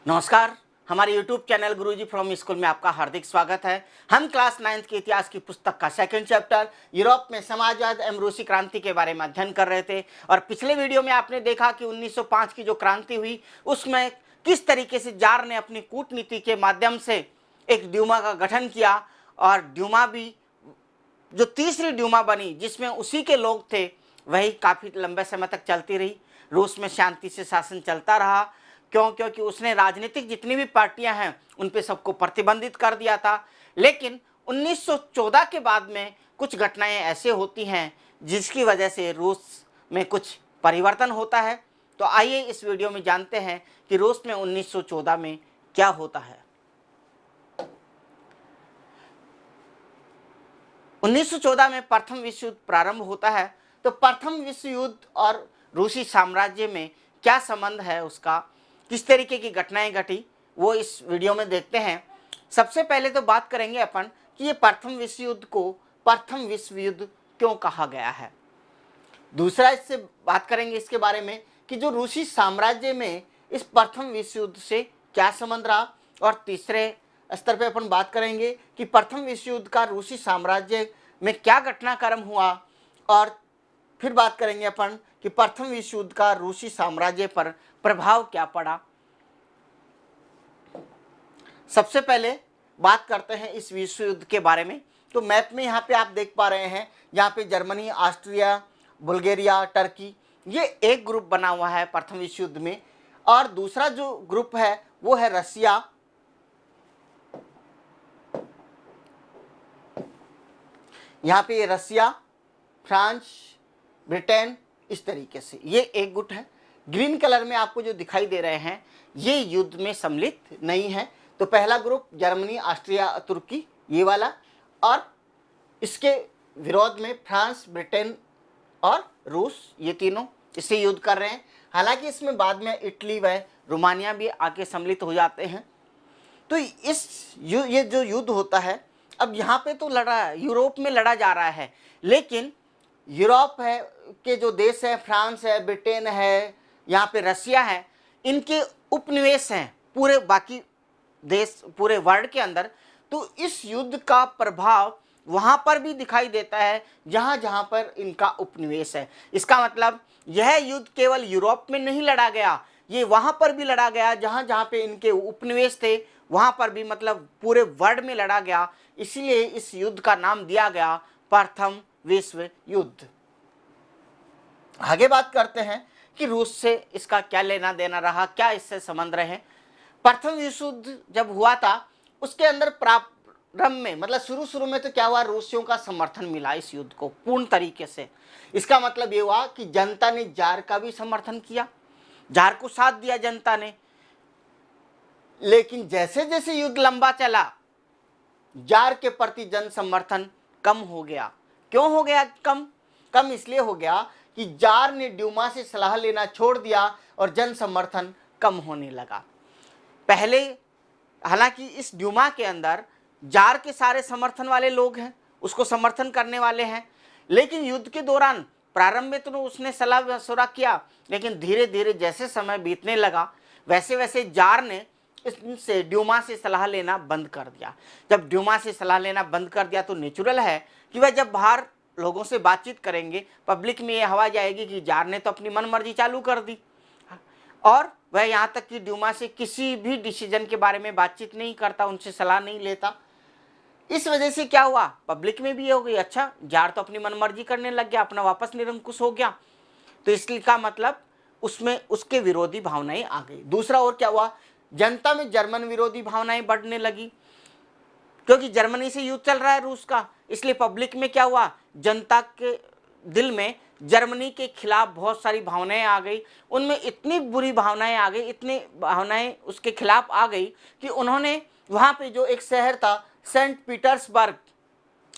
नमस्कार। हमारे YouTube channel Guruji from school में आपका हार्दिक स्वागत है। हम क्लास 9th के इतिहास की पुस्तक का सेकंड चैप्टर यूरोप में समाजवाद एवं रूसी क्रांति के बारे में अध्ययन कर रहे थे और पिछले वीडियो में आपने देखा कि 1905 की जो क्रांति हुई उसमें किस तरीके से जार ने अपनी कूटनीति के माध्यम से एक ड्यूमा का गठन किया और ड्यूमा भी जो तीसरी ड्यूमा बनी जिसमें उसी के लोग थे वही काफ़ी लंबे समय तक चलती रही। रूस में शांति से शासन चलता रहा क्योंकि उसने राजनीतिक जितनी भी पार्टियां हैं उन पे सबको प्रतिबंधित कर दिया था। लेकिन 1914 के बाद में कुछ घटनाएं ऐसे होती हैं जिसकी वजह से रूस में कुछ परिवर्तन होता है। तो आइए इस वीडियो में जानते हैं कि रूस में 1914 में क्या होता है। 1914 में प्रथम विश्व युद्ध प्रारंभ होता है। तो प्रथम विश्व युद्ध और रूसी साम्राज्य में क्या संबंध है, उसका किस तरीके की घटनाएं घटी, वो इस वीडियो में देखते हैं। सबसे पहले तो बात करेंगे अपन कि ये प्रथम विश्व युद्ध को प्रथम विश्व युद्ध क्यों कहा गया है। दूसरा इससे बात करेंगे इसके बारे में कि जो रूसी साम्राज्य में इस प्रथम विश्व युद्ध से क्या संबंध रहा। और तीसरे स्तर पे अपन बात करेंगे कि प्रथम विश्व युद्ध का रूसी साम्राज्य में क्या घटनाक्रम हुआ। और फिर बात करेंगे अपन कि प्रथम विश्व युद्ध का रूसी साम्राज्य पर प्रभाव क्या पड़ा। सबसे पहले बात करते हैं इस विश्व युद्ध के बारे में। तो मैप में यहाँ पे आप देख पा रहे हैं, यहाँ पे जर्मनी, ऑस्ट्रिया, बुल्गारिया, टर्की, ये एक ग्रुप बना हुआ है प्रथम विश्व युद्ध में। और दूसरा जो ग्रुप है वो है रसिया, यहाँ पे रसिया, फ्रांस, ब्रिटेन, इस तरीके से ये एक गुट है। ग्रीन कलर में आपको जो दिखाई दे रहे हैं ये युद्ध में सम्मिलित नहीं है। तो पहला ग्रुप जर्मनी, ऑस्ट्रिया, तुर्की, ये वाला, और इसके विरोध में फ्रांस, ब्रिटेन और रूस, ये तीनों इससे युद्ध कर रहे हैं। हालांकि इसमें बाद में इटली व रोमानिया भी आके सम्मिलित हो जाते हैं। तो ये जो युद्ध होता है, अब यहाँ पे तो यूरोप में लड़ा जा रहा है, लेकिन यूरोप है के जो देश है, फ्रांस है, ब्रिटेन है, यहाँ पे रसिया है, इनके उपनिवेश हैं पूरे बाकी देश पूरे वर्ल्ड के अंदर। तो इस युद्ध का प्रभाव वहाँ पर भी दिखाई देता है जहाँ जहाँ पर इनका उपनिवेश है। इसका मतलब यह युद्ध केवल यूरोप में नहीं लड़ा गया, ये वहाँ पर भी लड़ा गया जहाँ जहाँ पे इनके उपनिवेश थे, वहाँ पर भी, मतलब पूरे वर्ल्ड में लड़ा गया। इसीलिए इस युद्ध का नाम दिया गया प्रथम विश्व युद्ध। आगे बात करते हैं कि रूस से इसका क्या लेना देना रहा, क्या इससे संबंध रहे। प्रथम विश्व युद्ध जब हुआ था उसके अंदर प्रारंभ में, मतलब शुरू में तो क्या हुआ, रूसियों का समर्थन मिला इस युद्ध को पूर्ण तरीके से। इसका मतलब ये हुआ कि जनता ने जार का भी समर्थन किया, जार को साथ दिया जनता ने। लेकिन जैसे जैसे युद्ध लंबा चला जार के प्रति जन समर्थन कम हो गया। क्यों हो गया कम इसलिए हो गया कि जार ने ड्यूमा से सलाह लेना छोड़ दिया और जन समर्थन कम होने लगा। पहले हालांकि इस ड्यूमा के अंदर जार के सारे समर्थन वाले लोग हैं, उसको समर्थन करने वाले हैं, लेकिन युद्ध के दौरान प्रारंभ में तो उसने सलाह मशवरा किया, लेकिन धीरे धीरे जैसे समय बीतने लगा वैसे वैसे जार ने इससे ड्यूमा से सलाह लेना बंद कर दिया। जब ड्यूमा से सलाह लेना बंद कर दिया तो नेचुरल है कि वह जब बाहर लोगों से बातचीत करेंगे, पब्लिक में ये हवा जाएगी कि जार ने तो अपनी मनमर्जी चालू कर दी और वह यहाँ तक कि ड्यूमा से किसी भी डिसीजन के बारे में बातचीत नहीं करता, उनसे सलाह नहीं लेता। इस वजह से क्या हुआ, पब्लिक में भी ये हो गई, अच्छा जार तो अपनी मनमर्जी करने लग गया, अपना वापस निरंकुश हो गया। तो इसलिए का मतलब उसमें उसके विरोधी भावनाएं आ गई। दूसरा और क्या हुआ, जनता में जर्मन विरोधी भावनाएं बढ़ने लगी, क्योंकि जर्मनी से युद्ध चल रहा है रूस का। इसलिए पब्लिक में क्या हुआ, जनता के दिल में जर्मनी के खिलाफ बहुत सारी भावनाएं आ गई। उनमें इतनी बुरी भावनाएं आ गई, इतनी भावनाएं उसके खिलाफ आ गई कि उन्होंने वहाँ पे जो एक शहर था सेंट पीटर्सबर्ग,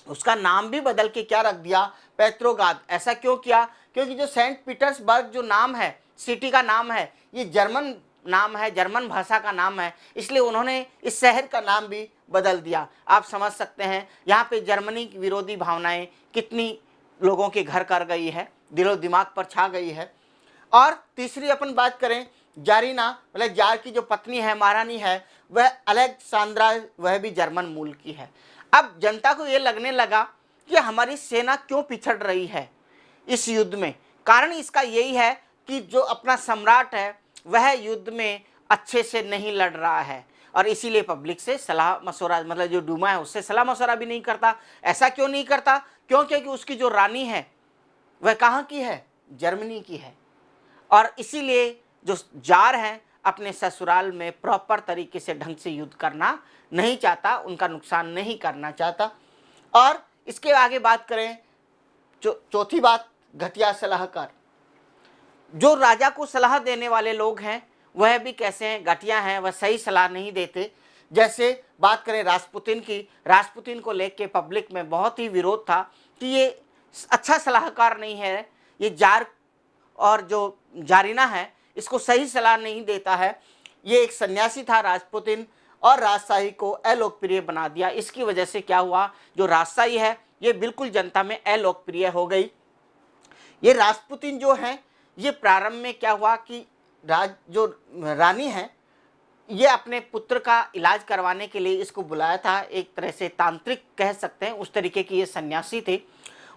उसका नाम भी बदल के क्या रख दिया, पेट्रोग्राद। ऐसा क्यों किया, क्योंकि जो सेंट पीटर्सबर्ग जो नाम है, सिटी का नाम है, ये जर्मन नाम है, जर्मन भाषा का नाम है, इसलिए उन्होंने इस शहर का नाम भी बदल दिया। आप समझ सकते हैं यहाँ पे जर्मनी की विरोधी भावनाएं कितनी लोगों के घर कर गई है, दिलो दिमाग पर छा गई है। और तीसरी अपन बात करें, जारीना मतलब जार की जो पत्नी है, महारानी है, वह अलेक्सांद्रा, वह भी जर्मन मूल की है। अब जनता को यह लगने लगा कि हमारी सेना क्यों पिछड़ रही है इस युद्ध में। कारण इसका यही है कि जो अपना सम्राट है वह युद्ध में अच्छे से नहीं लड़ रहा है, और इसीलिए पब्लिक से सलाह मशवरा, मतलब जो डूमा है उससे सलाह मशवरा भी नहीं करता। ऐसा क्यों नहीं करता? क्योंकि उसकी जो रानी है वह कहाँ की है? जर्मनी की है। और इसीलिए जो जार है अपने ससुराल में प्रॉपर तरीके से ढंग से युद्ध करना नहीं चाहता, उनका नुकसान नहीं करना चाहता। और इसके आगे बात करें, चौथी बात, घटिया सलाहकार। जो राजा को सलाह देने वाले लोग हैं वह भी कैसे हैं? घटिया हैं, वह सही सलाह नहीं देते। जैसे बात करें रासपुतिन की, रासपुतिन को लेके पब्लिक में बहुत ही विरोध था कि ये अच्छा सलाहकार नहीं है, ये जार और जो जारीना है इसको सही सलाह नहीं देता है। ये एक सन्यासी था रासपुतिन, और राजशाही को अलोकप्रिय बना दिया। इसकी वजह से क्या हुआ, जो राजशाही है ये बिल्कुल जनता में अलोकप्रिय हो गई। ये रासपुतिन जो है, ये प्रारंभ में क्या हुआ कि जो रानी है ये अपने पुत्र का इलाज करवाने के लिए इसको बुलाया था, एक तरह से तांत्रिक कह सकते हैं, उस तरीके की ये सन्यासी थे।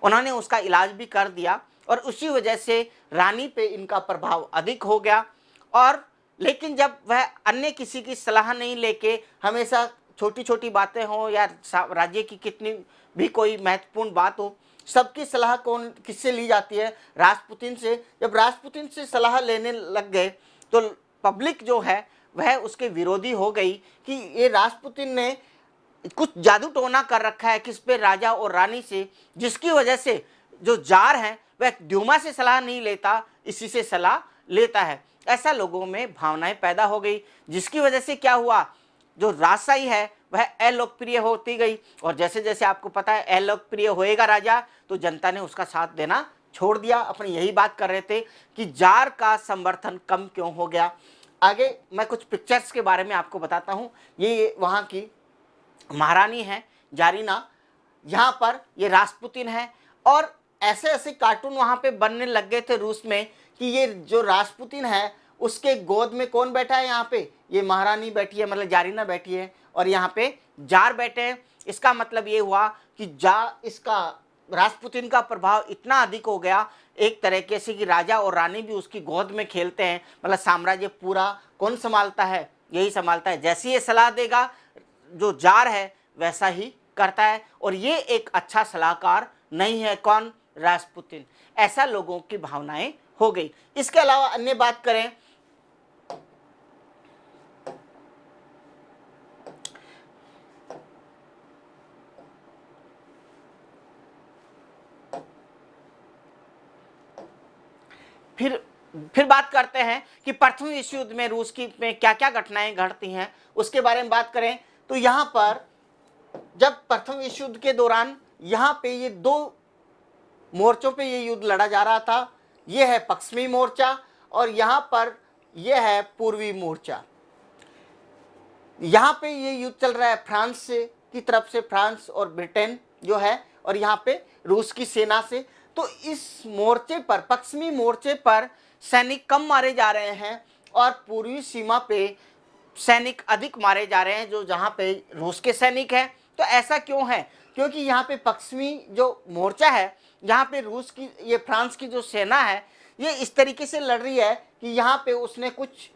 उन्होंने उसका इलाज भी कर दिया, और उसी वजह से रानी पे इनका प्रभाव अधिक हो गया। और लेकिन जब वह अन्य किसी की सलाह नहीं लेके, हमेशा छोटी छोटी बातें हों या राज्य की कितनी भी कोई महत्वपूर्ण बात हो, सबकी सलाह कौन किससे ली जाती है? रासपुतिन से। जब रासपुतिन से सलाह लेने लग गए तो पब्लिक जो है वह उसके विरोधी हो गई कि ये रासपुतिन ने कुछ जादू टोना कर रखा है किस पे, राजा और रानी से, जिसकी वजह से जो जार है वह ड्यूमा से सलाह नहीं लेता, इसी से सलाह लेता है। ऐसा लोगों में भावनाएं पैदा हो गई, जिसकी वजह से क्या हुआ, जो राजशाही है वह अलोकप्रिय होती गई। और जैसे जैसे आपको पता है अलोकप्रिय होएगा राजा, तो जनता ने उसका साथ देना छोड़ दिया। अपनी यही बात कर रहे थे कि जार का समर्थन कम क्यों हो गया। आगे मैं कुछ पिक्चर्स के बारे में आपको बताता हूँ। ये वहाँ की महारानी है जारीना, यहाँ पर ये रासपुतिन है, और ऐसे ऐसे कार्टून वहाँ पे बनने लग गए थे रूस में कि ये जो रासपुतिन है उसके गोद में कौन बैठा है? यहाँ पे ये महारानी बैठी है, मतलब जारीना बैठी है, और यहाँ पे जार बैठे हैं। इसका मतलब ये हुआ कि इसका रासपुतिन का प्रभाव इतना अधिक हो गया एक तरीके से कि राजा और रानी भी उसकी गोद में खेलते हैं। मतलब साम्राज्य पूरा कौन संभालता है? यही संभालता है। जैसी ये सलाह देगा जो जार है वैसा ही करता है, और ये एक अच्छा सलाहकार नहीं है। कौन? रासपुतिन। ऐसा लोगों की भावनाएं हो गई। इसके अलावा अन्य बात करें, फिर बात करते हैं कि प्रथम विश्व युद्ध में रूस की में क्या क्या घटनाएं घटती हैं, उसके बारे में बात करें तो यहाँ पर जब प्रथम विश्व युद्ध के दौरान यहाँ पे ये दो मोर्चों पे ये युद्ध लड़ा जा रहा था। ये है पश्चिमी मोर्चा और यहाँ पर यह है पूर्वी मोर्चा। यहाँ पे ये युद्ध चल रहा है फ्रांस से की तरफ से, फ्रांस और ब्रिटेन जो है, और यहाँ पे रूस की सेना से। तो इस मोर्चे पर, पश्चिमी मोर्चे पर सैनिक कम मारे जा रहे हैं और पूर्वी सीमा पे सैनिक अधिक मारे जा रहे हैं, जो जहाँ पे रूस के सैनिक हैं। तो ऐसा क्यों है? क्योंकि यहाँ पे पश्चिमी जो मोर्चा है, यहाँ पे रूस की, ये फ्रांस की जो सेना है, ये इस तरीके से लड़ रही है कि यहाँ पे उसने कुछ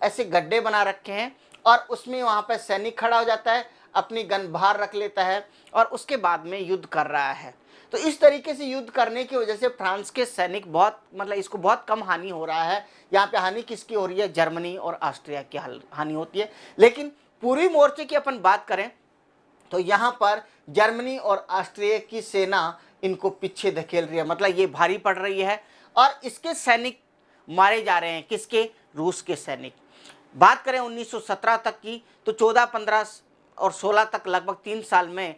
ऐसे गड्ढे बना रखे हैं और उसमें वहाँ पे सैनिक खड़ा हो जाता है, अपनी गन बाहर रख लेता है और उसके बाद में युद्ध कर रहा है। तो इस तरीके से युद्ध करने की वजह से फ्रांस के सैनिक बहुत, मतलब इसको बहुत कम हानि हो रहा है। यहाँ पे हानि किसकी हो रही है? जर्मनी और ऑस्ट्रिया की हानि होती है। लेकिन पूर्वी मोर्चे की अपन बात करें तो यहाँ पर जर्मनी और ऑस्ट्रिया की सेना इनको पीछे धकेल रही है, मतलब ये भारी पड़ रही है और इसके सैनिक मारे जा रहे हैं। किसके? रूस के सैनिक। बात करें 1917 तक की तो 14, 15 और 16 तक, लगभग 3 साल में,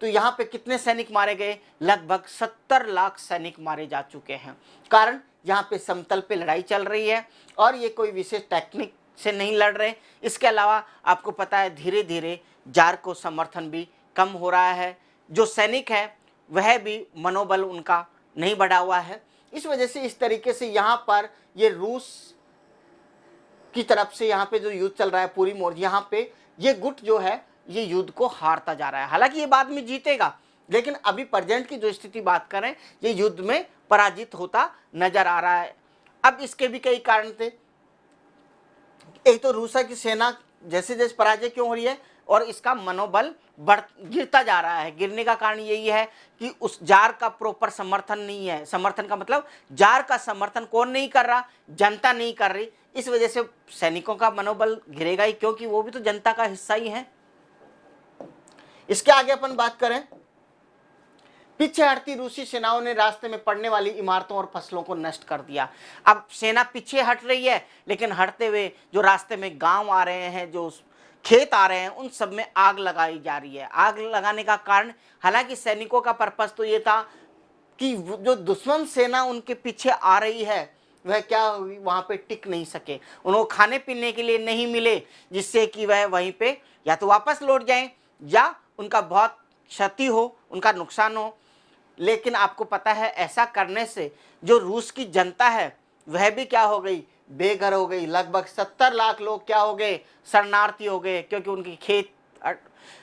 तो यहाँ पे कितने सैनिक मारे गए? लगभग 70 लाख सैनिक मारे जा चुके हैं। कारण यहाँ पे समतल पे लड़ाई चल रही है और ये कोई विशेष टेक्निक से नहीं लड़ रहे। इसके अलावा आपको पता है धीरे धीरे जार को समर्थन भी कम हो रहा है, जो सैनिक है वह भी मनोबल उनका नहीं बढ़ा हुआ है। इस वजह से इस तरीके से यहाँ पर ये रूस की तरफ से यहाँ पे जो युद्ध चल रहा है पूरी मोर्चे, यहाँ पे ये गुट जो है ये युद्ध को हारता जा रहा है। हालांकि ये बाद में जीतेगा, लेकिन अभी प्रेजेंट की जो स्थिति बात करें ये युद्ध में पराजित होता नजर आ रहा है। अब इसके भी कई कारण थे। एक तो रूस की सेना जैसे जैसे पराजय क्यों हो रही है और इसका मनोबल गिरता जा रहा है। गिरने का कारण यही है कि उस जार का प्रॉपर समर्थन नहीं है। समर्थन का मतलब जार का समर्थन कौन नहीं कर रहा, जनता नहीं कर रही। इस वजह से सैनिकों का मनोबल गिरेगा ही, क्योंकि वो भी तो जनता का हिस्सा ही है। इसके आगे अपन बात करें, पीछे हटती रूसी सेनाओं ने रास्ते में पड़ने वाली इमारतों और फसलों को नष्ट कर दिया। अब सेना पीछे हट रही है, लेकिन हटते हुए जो रास्ते में गांव आ रहे हैं, जो खेत आ रहे हैं, उन सब में आग लगाई जा रही है। आग लगाने का कारण, हालांकि सैनिकों का पर्पस तो ये था कि जो दुश्मन सेना उनके पीछे आ रही है वह क्या हुई, वहां पे टिक नहीं सके, उनको खाने पीने के लिए नहीं मिले, जिससे कि वह वहीं पे या तो वापस लौट जाएं या उनका बहुत क्षति हो, उनका नुकसान हो। लेकिन आपको पता है ऐसा करने से जो रूस की जनता है वह भी क्या हो गई, बेघर हो गई। लगभग 70 लाख लोग क्या हो गए, शरणार्थी हो गए, क्योंकि उनके खेत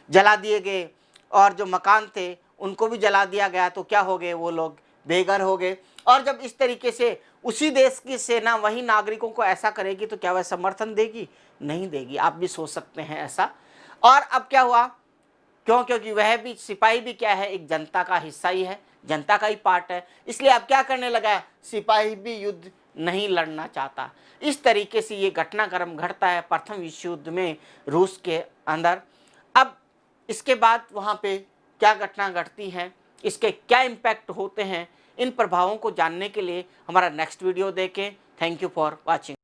जला दिए गए और जो मकान थे उनको भी जला दिया गया। तो क्या हो गए, वो लोग बेघर हो गए। और जब इस तरीके से उसी देश की सेना वही नागरिकों को ऐसा करेगी तो क्या वह समर्थन देगी, नहीं देगी। आप भी सोच सकते हैं ऐसा। और अब क्या हुआ, क्योंकि वह भी सिपाही भी क्या है, एक जनता का हिस्सा ही है, जनता का ही पार्ट है। इसलिए अब क्या करने लगा, सिपाही भी युद्ध नहीं लड़ना चाहता। इस तरीके से ये घटनाक्रम घटता है प्रथम विश्व युद्ध में रूस के अंदर। अब इसके बाद वहाँ पे क्या घटना घटती है, इसके क्या इम्पैक्ट होते हैं, इन प्रभावों को जानने के लिए हमारा नेक्स्ट वीडियो देखें। Thank you for watching.